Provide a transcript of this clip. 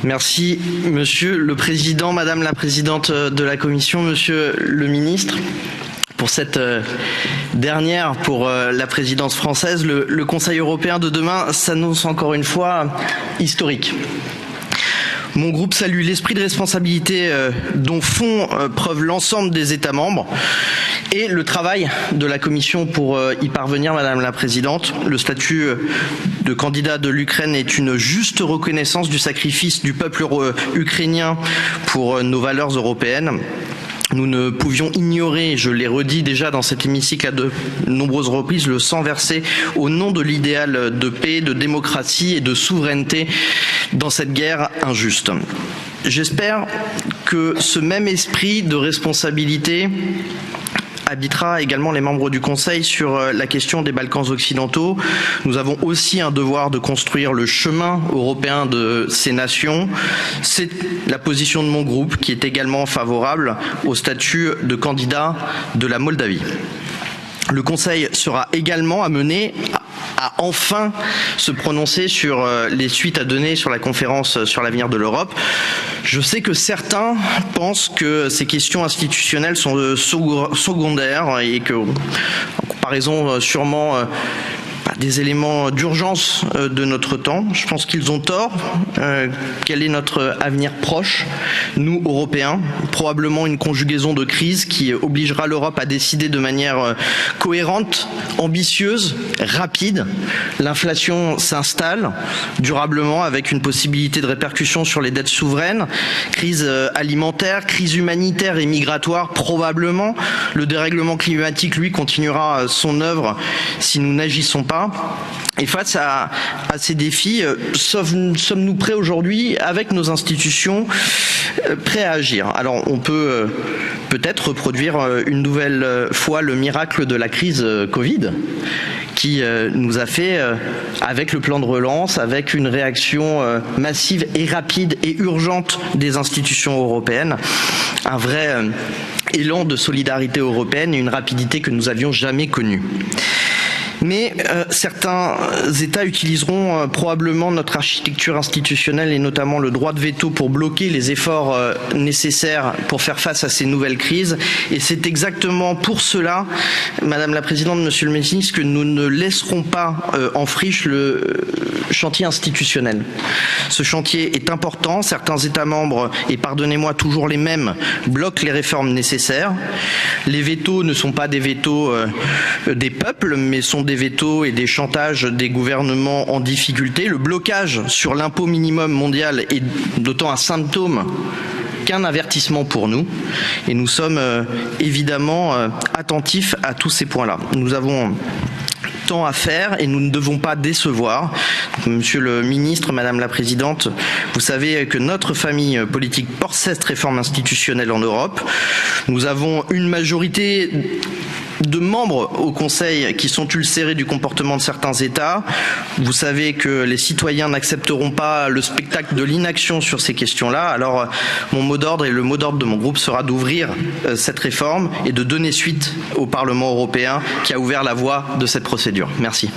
Merci, Monsieur le Président, Madame la Présidente de la Commission, Monsieur le Ministre. Pour cette dernière, pour la présidence française, le Conseil européen de demain s'annonce encore une fois historique. Mon groupe salue l'esprit de responsabilité dont font preuve l'ensemble des États membres et le travail de la Commission pour y parvenir, Madame la Présidente. Le statut de candidat de l'Ukraine est une juste reconnaissance du sacrifice du peuple ukrainien pour nos valeurs européennes. Nous ne pouvions ignorer, je l'ai redit déjà dans cet hémicycle à de nombreuses reprises, le sang versé au nom de l'idéal de paix, de démocratie et de souveraineté dans cette guerre injuste. J'espère que ce même esprit de responsabilité habitera également les membres du Conseil sur la question des Balkans occidentaux. Nous avons aussi un devoir de construire le chemin européen de ces nations. C'est la position de mon groupe qui est également favorable au statut de candidat de la Moldavie. Le Conseil sera également amené à enfin se prononcer sur les suites à donner sur la conférence sur l'avenir de l'Europe. Je sais que certains pensent que ces questions institutionnelles sont secondaires et que, en comparaison sûrement des éléments d'urgence de notre temps. Je pense qu'ils ont tort. Quel est notre avenir proche, nous, Européens? Probablement une conjugaison de crises qui obligera l'Europe à décider de manière cohérente, ambitieuse, rapide. L'inflation s'installe durablement avec une possibilité de répercussion sur les dettes souveraines. Crise alimentaire, crise humanitaire et migratoire, probablement. Le dérèglement climatique, lui, continuera son œuvre si nous n'agissons pas. Et face à ces défis, sommes-nous prêts aujourd'hui, avec nos institutions, prêts à agir? Alors on peut peut-être reproduire une nouvelle fois le miracle de la crise Covid, qui nous a fait, avec le plan de relance, avec une réaction massive et rapide et urgente des institutions européennes, un vrai élan de solidarité européenne et une rapidité que nous n'avions jamais connue. Mais certains États utiliseront probablement notre architecture institutionnelle et notamment le droit de veto pour bloquer les efforts nécessaires pour faire face à ces nouvelles crises. Et c'est exactement pour cela, Madame la Présidente, Monsieur le Ministre, que nous ne laisserons pas en friche le chantier institutionnel. Ce chantier est important. Certains États membres, et pardonnez-moi toujours les mêmes, bloquent les réformes nécessaires. Les vétos ne sont pas des vétos des peuples, mais sont des vétos et des chantages des gouvernements en difficulté. Le blocage sur l'impôt minimum mondial est d'autant un symptôme qu'un avertissement pour nous. Et nous sommes évidemment attentifs à tous ces points-là. Nous avons tant à faire et nous ne devons pas décevoir. Monsieur le ministre, Madame la Présidente, vous savez que notre famille politique porte cette réforme institutionnelle en Europe. Nous avons une majorité de membres au Conseil qui sont ulcérés du comportement de certains États. Vous savez que les citoyens n'accepteront pas le spectacle de l'inaction sur ces questions-là. Alors, mon mot d'ordre et le mot d'ordre de mon groupe sera d'ouvrir cette réforme et de donner suite au Parlement européen qui a ouvert la voie de cette procédure. Merci.